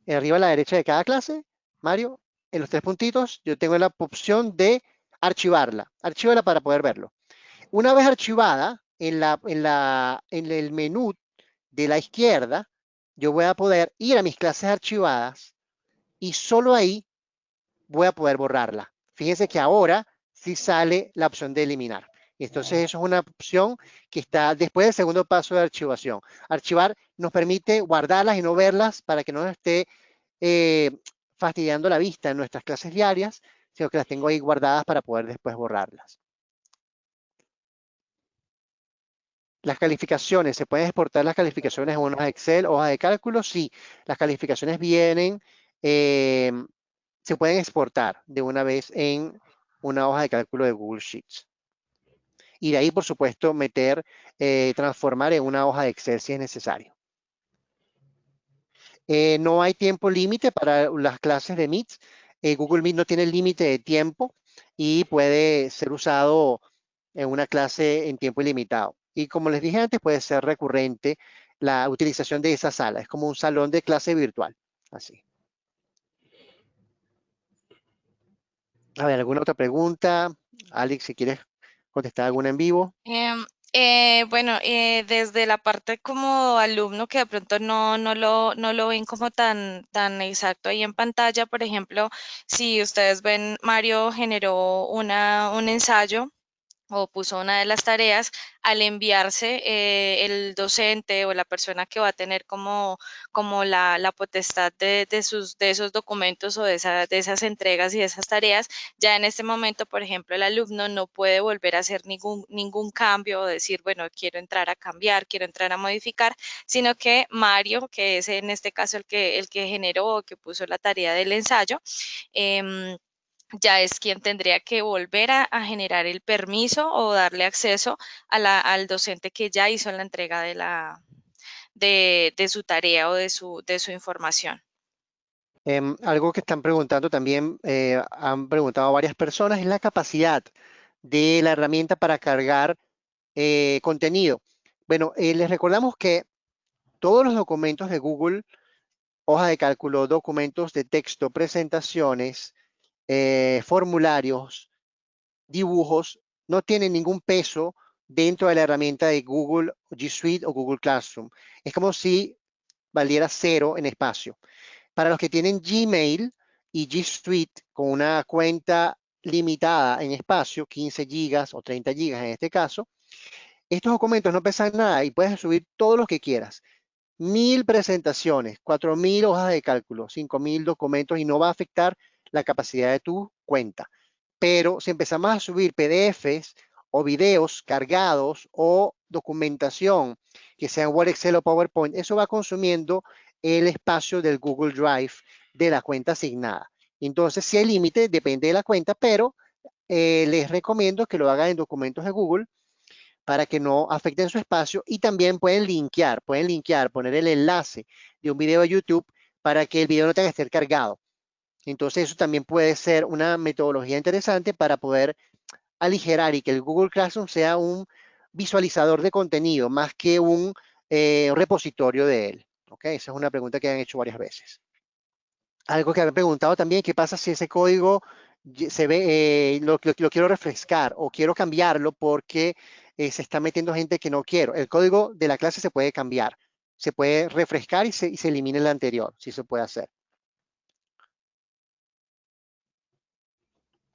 Arriba a la derecha de cada clase, Mario, en los tres puntitos, yo tengo la opción de archivarla. Archívala para poder verlo. Una vez archivada, en el menú de la izquierda, yo voy a poder ir a mis clases archivadas y solo ahí voy a poder borrarla. Fíjense que ahora sí sale la opción de eliminar. Y entonces eso es una opción que está después del segundo paso de archivación. Archivar nos permite guardarlas y no verlas para que no nos esté eh, fastidiando la vista en nuestras clases diarias, sino que las tengo ahí guardadas para poder después borrarlas. Las calificaciones, ¿se pueden exportar las calificaciones en unas Excel, hojas de cálculo? Sí, las calificaciones vienen, eh, se pueden exportar de una vez en una hoja de cálculo de Google Sheets. Y de ahí, por supuesto, transformar en una hoja de Excel si es necesario. No hay tiempo límite para las clases de Meet. Google Meet no tiene límite de tiempo y puede ser usado en una clase en tiempo ilimitado. Y como les dije antes, puede ser recurrente la utilización de esa sala. Es como un salón de clase virtual. Así. A ver, ¿alguna otra pregunta? Alex, si quieres contestar alguna en vivo. Bueno, desde la parte como alumno que de pronto no lo ven como tan exacto ahí en pantalla, por ejemplo, si ustedes ven, Mario generó un ensayo o puso una de las tareas, al enviarse el docente o la persona que va a tener como la potestad de esos documentos o de esas entregas y de esas tareas, ya en este momento, por ejemplo, el alumno no puede volver a hacer ningún cambio o decir, bueno, quiero entrar a cambiar, quiero entrar a modificar, sino que Mario, que es en este caso el que generó o que puso la tarea del ensayo, ya es quien tendría que volver a generar el permiso o darle acceso al docente que ya hizo la entrega de su tarea o de su información. Algo que están preguntando también, han preguntado varias personas, es la capacidad de la herramienta para cargar contenido. Bueno, les recordamos que todos los documentos de Google, hoja de cálculo, documentos de texto, presentaciones, formularios, dibujos, no tienen ningún peso dentro de la herramienta de Google G Suite o Google Classroom. Es como si valiera cero en espacio. Para los que tienen Gmail y G Suite con una cuenta limitada en espacio, 15 gigas o 30 gigas en este caso, estos documentos no pesan nada y puedes subir todo lo que quieras. 1000 presentaciones, 4000 hojas de cálculo, 5000 documentos y no va a afectar la capacidad de tu cuenta. Pero si empezamos a subir PDFs o videos cargados o documentación que sean Word, Excel o PowerPoint, eso va consumiendo el espacio del Google Drive de la cuenta asignada. Entonces, si hay límite, depende de la cuenta, pero les recomiendo que lo hagan en documentos de Google para que no afecten su espacio y también pueden linkear, poner el enlace de un video de YouTube para que el video no tenga que ser cargado. Entonces eso también puede ser una metodología interesante para poder aligerar y que el Google Classroom sea un visualizador de contenido más que un repositorio de él. ¿Ok? Esa es una pregunta que han hecho varias veces. Algo que había preguntado también, ¿qué pasa si ese código se ve, lo quiero refrescar o quiero cambiarlo porque se está metiendo gente que no quiero? El código de la clase se puede cambiar, se puede refrescar y se elimina el anterior, si se puede hacer.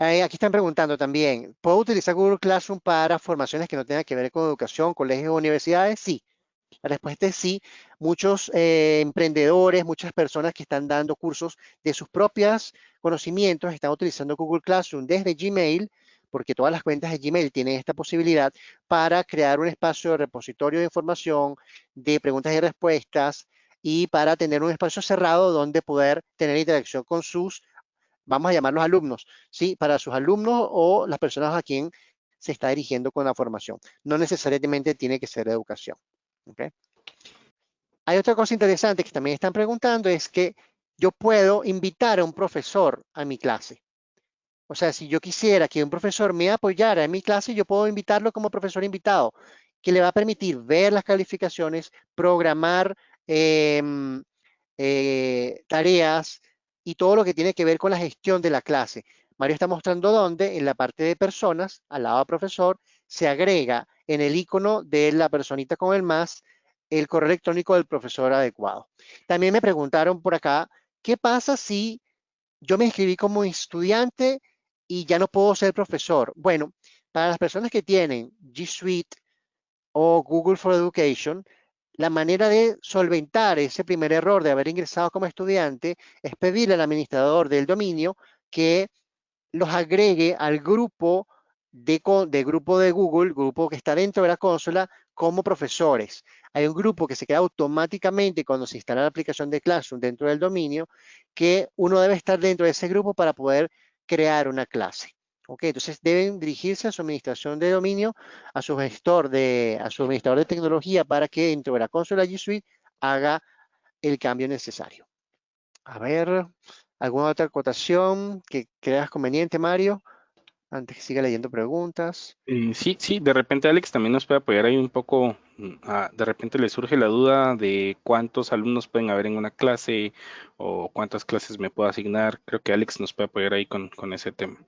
Aquí están preguntando también, ¿puedo utilizar Google Classroom para formaciones que no tengan que ver con educación, colegios o universidades? Sí. La respuesta es sí. Muchos emprendedores, muchas personas que están dando cursos de sus propios conocimientos están utilizando Google Classroom desde Gmail, porque todas las cuentas de Gmail tienen esta posibilidad para crear un espacio de repositorio de información, de preguntas y respuestas, y para tener un espacio cerrado donde poder tener interacción con sus, vamos a llamarlos alumnos, ¿sí? Para sus alumnos o las personas a quien se está dirigiendo con la formación. No necesariamente tiene que ser educación. ¿Ok? Hay otra cosa interesante que también están preguntando, es que yo puedo invitar a un profesor a mi clase. O sea, si yo quisiera que un profesor me apoyara en mi clase, yo puedo invitarlo como profesor invitado, que le va a permitir ver las calificaciones, programar tareas y todo lo que tiene que ver con la gestión de la clase. Mario está mostrando dónde en la parte de personas, al lado del profesor, se agrega en el icono de la personita con el más el correo electrónico del profesor adecuado. También me preguntaron por acá, ¿qué pasa si yo me inscribí como estudiante y ya no puedo ser profesor? Bueno, para las personas que tienen G Suite o Google for Education, la manera de solventar ese primer error de haber ingresado como estudiante es pedirle al administrador del dominio que los agregue al grupo grupo de Google, grupo que está dentro de la consola, como profesores. Hay un grupo que se crea automáticamente cuando se instala la aplicación de Classroom dentro del dominio, que uno debe estar dentro de ese grupo para poder crear una clase. ¿Ok? Entonces deben dirigirse a su administración de dominio, a su administrador de tecnología, para que dentro de la consola G Suite haga el cambio necesario. A ver, ¿alguna otra acotación que creas conveniente, Mario? Antes que siga leyendo preguntas. Sí, sí, de repente Alex también nos puede apoyar ahí un poco. De repente le surge la duda de cuántos alumnos pueden haber en una clase o cuántas clases me puedo asignar. Creo que Alex nos puede apoyar ahí con ese tema.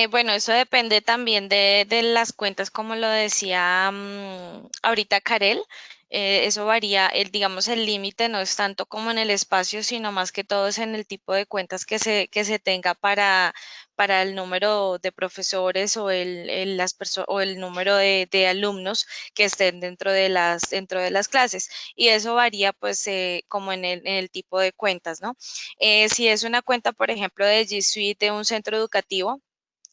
Bueno, eso depende también de las cuentas, como lo decía ahorita Karel. Eso varía, digamos, el límite no es tanto como en el espacio, sino más que todo es en el tipo de cuentas que se tenga para el número de profesores o o el número de alumnos que estén dentro de las clases. Y eso varía, pues, como en el tipo de cuentas, ¿no? Si es una cuenta, por ejemplo, de G Suite de un centro educativo,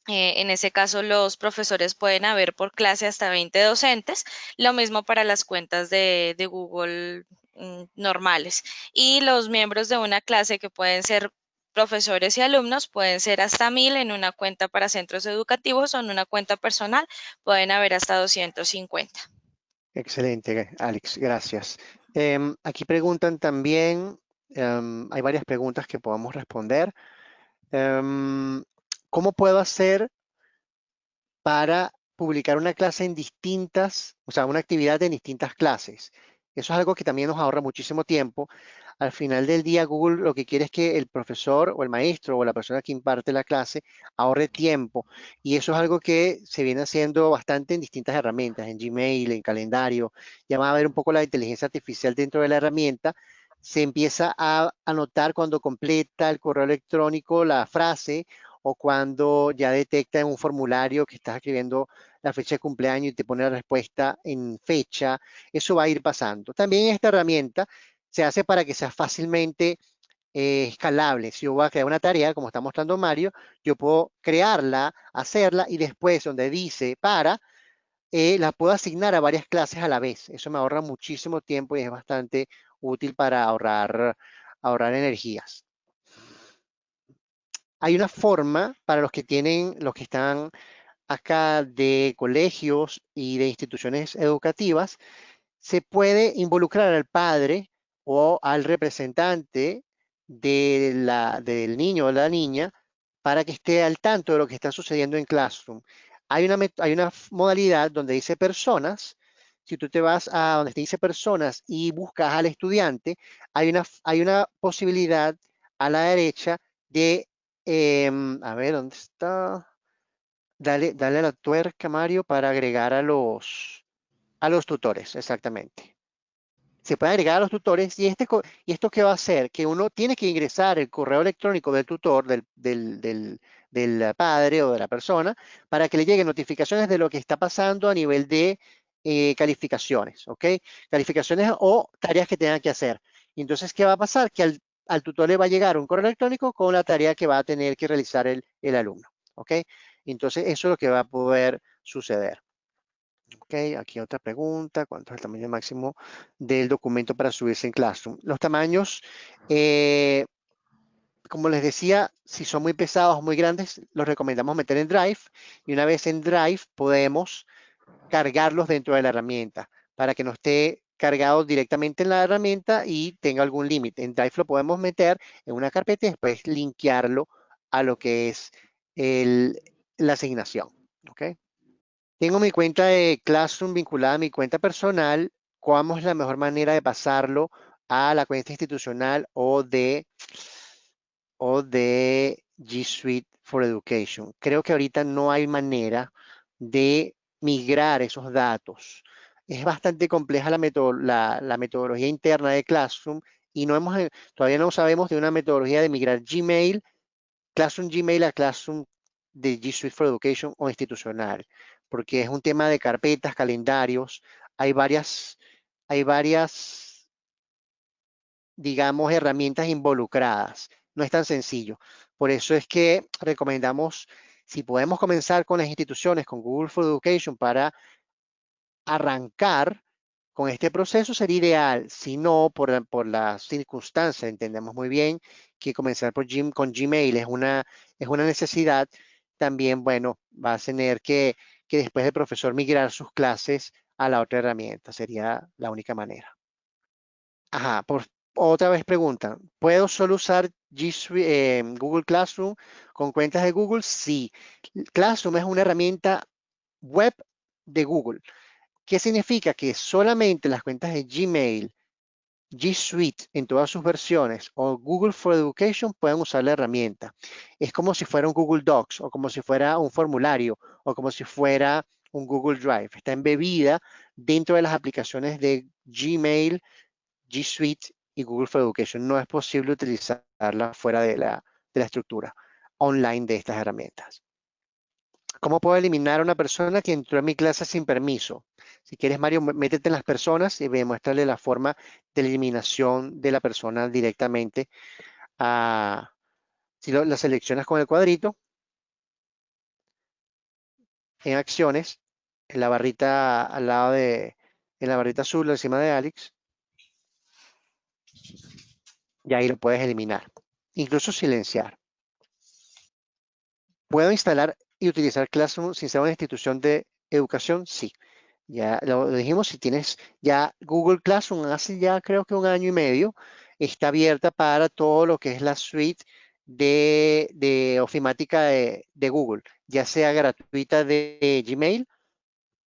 en ese caso, los profesores pueden haber por clase hasta 20 docentes, lo mismo para las cuentas de Google normales. Y los miembros de una clase, que pueden ser profesores y alumnos, pueden ser hasta 1000 en una cuenta para centros educativos, o en una cuenta personal pueden haber hasta 250. Excelente, Alex, gracias. Aquí preguntan también, hay varias preguntas que podamos responder. ¿Cómo puedo hacer para publicar una clase en distintas, o sea, una actividad en distintas clases? Eso es algo que también nos ahorra muchísimo tiempo. Al final del día, Google lo que quiere es que el profesor o el maestro o la persona que imparte la clase ahorre tiempo. Y eso es algo que se viene haciendo bastante en distintas herramientas, en Gmail, en calendario. Ya va a ver un poco la inteligencia artificial dentro de la herramienta. Se empieza a anotar cuando completa el correo electrónico la frase, o cuando ya detecta en un formulario que estás escribiendo la fecha de cumpleaños y te pone la respuesta en fecha. Eso va a ir pasando. También esta herramienta se hace para que sea fácilmente escalable. Si yo voy a crear una tarea, como está mostrando Mario, yo puedo crearla, hacerla, y después donde dice la puedo asignar a varias clases a la vez. Eso me ahorra muchísimo tiempo y es bastante útil para ahorrar energías. Hay una forma para los que están acá, de colegios y de instituciones educativas. Se puede involucrar al padre o al representante del niño o la niña para que esté al tanto de lo que está sucediendo en Classroom. Hay una modalidad donde dice personas. Si tú te vas a donde te dice personas y buscas al estudiante, hay una posibilidad a la derecha de, a ver, ¿dónde está? Dale a la tuerca, Mario, para agregar a los tutores, exactamente. se puede agregar a los tutores y, y esto qué va a hacer, que uno tiene que ingresar el correo electrónico del tutor, del padre o de la persona, para que le lleguen notificaciones de lo que está pasando a nivel de calificaciones, ¿ok? Calificaciones o tareas que tengan que hacer. Y entonces, ¿qué va a pasar? Que al tutor le va a llegar un correo electrónico con la tarea que va a tener que realizar el alumno, ¿ok? Entonces, eso es lo que va a poder suceder. Ok, aquí otra pregunta. ¿Cuánto es el tamaño máximo del documento para subirse en Classroom? Los tamaños, como les decía, si son muy pesados o muy grandes, los recomendamos meter en Drive. Y una vez en Drive, podemos cargarlos dentro de la herramienta para que no esté cargado directamente en la herramienta y tenga algún límite. En Drive lo podemos meter en una carpeta y después linkearlo a lo que es la asignación. ¿Ok? Tengo mi cuenta de Classroom vinculada a mi cuenta personal. ¿Cuál es la mejor manera de pasarlo a la cuenta institucional o de G Suite for Education? Creo que ahorita no hay manera de migrar esos datos. Es bastante compleja la metodología interna de Classroom y todavía no sabemos de una metodología de migrar Gmail, Classroom Gmail a Classroom de G Suite for Education o institucional, porque es un tema de carpetas, calendarios, hay varias, digamos, herramientas involucradas. No es tan sencillo. Por eso es que recomendamos, si podemos comenzar con las instituciones, con Google for Education para arrancar con este proceso sería ideal. Si no, por las circunstancias, entendemos muy bien que comenzar con Gmail es una necesidad. También, bueno, va a tener que después el profesor migrar sus clases a la otra herramienta. Sería la única manera. Ajá, otra vez preguntan, ¿puedo solo usar Google Classroom con cuentas de Google? Sí. Classroom es una herramienta web de Google. ¿Qué significa? Que solamente las cuentas de Gmail, G Suite en todas sus versiones o Google for Education pueden usar la herramienta. Es como si fuera un Google Docs o como si fuera un formulario o como si fuera un Google Drive. Está embebida dentro de las aplicaciones de Gmail, G Suite y Google for Education. No es posible utilizarla fuera de la estructura online de estas herramientas. ¿Cómo puedo eliminar a una persona que entró en mi clase sin permiso? Si quieres, Mario, métete en las personas y muéstrale la forma de eliminación de la persona directamente. Si la seleccionas con el cuadrito, en acciones, en la barrita al lado en la barrita azul encima de Alex, y ahí lo puedes eliminar. Incluso silenciar. ¿Puedo instalar y utilizar Classroom sin ser una institución de educación? Sí. Ya lo dijimos, si tienes ya Google Classroom hace ya creo que un año y medio, está abierta para todo lo que es la suite de ofimática de Google, ya sea gratuita de Gmail,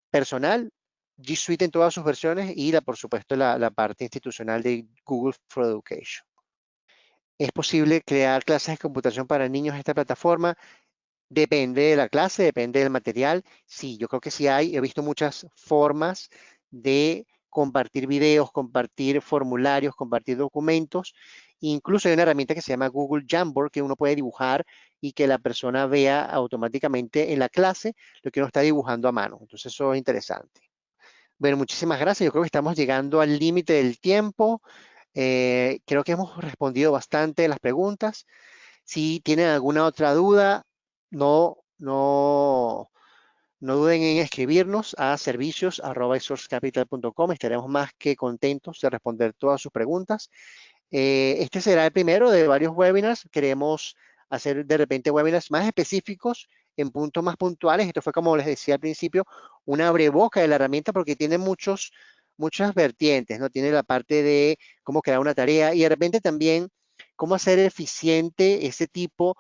personal, G Suite en todas sus versiones y por supuesto la parte institucional de Google for Education. ¿Es posible crear clases de computación para niños en esta plataforma? Depende de la clase, depende del material. Sí, yo creo que sí hay. He visto muchas formas de compartir videos, compartir formularios, compartir documentos. Incluso hay una herramienta que se llama Google Jamboard que uno puede dibujar y que la persona vea automáticamente en la clase lo que uno está dibujando a mano. Entonces eso es interesante. Bueno, muchísimas gracias. Yo creo que estamos llegando al límite del tiempo. Creo que hemos respondido bastante de las preguntas. Si tienen alguna otra duda, no, no, no duden en escribirnos a servicios@sourcecapital.com. Estaremos más que contentos de responder todas sus preguntas. Este será el primero de varios webinars. Queremos hacer de repente webinars más específicos en puntos más puntuales. Esto fue, como les decía al principio, una abreboca de la herramienta porque tiene muchas vertientes, ¿no? Tiene la parte de cómo crear una tarea y de repente también cómo hacer eficiente ese tipo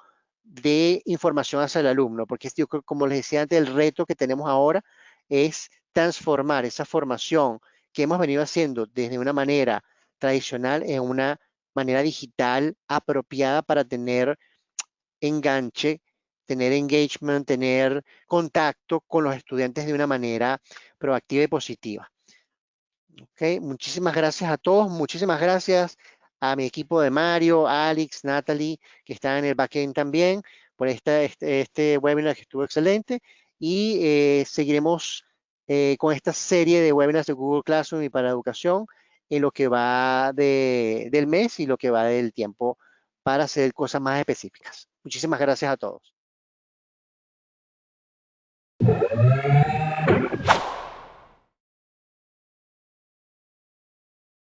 de información hacia el alumno, porque yo creo, como les decía antes, el reto que tenemos ahora es transformar esa formación que hemos venido haciendo desde una manera tradicional en una manera digital apropiada para tener enganche, tener engagement, tener contacto con los estudiantes de una manera proactiva y positiva. Ok, muchísimas gracias a todos, muchísimas gracias a mi equipo de Mario, Alex, Natalie, que están en el backend también, por este webinar que estuvo excelente. Y seguiremos con esta serie de webinars de Google Classroom y para educación en lo que va del mes y lo que va del tiempo para hacer cosas más específicas. Muchísimas gracias a todos.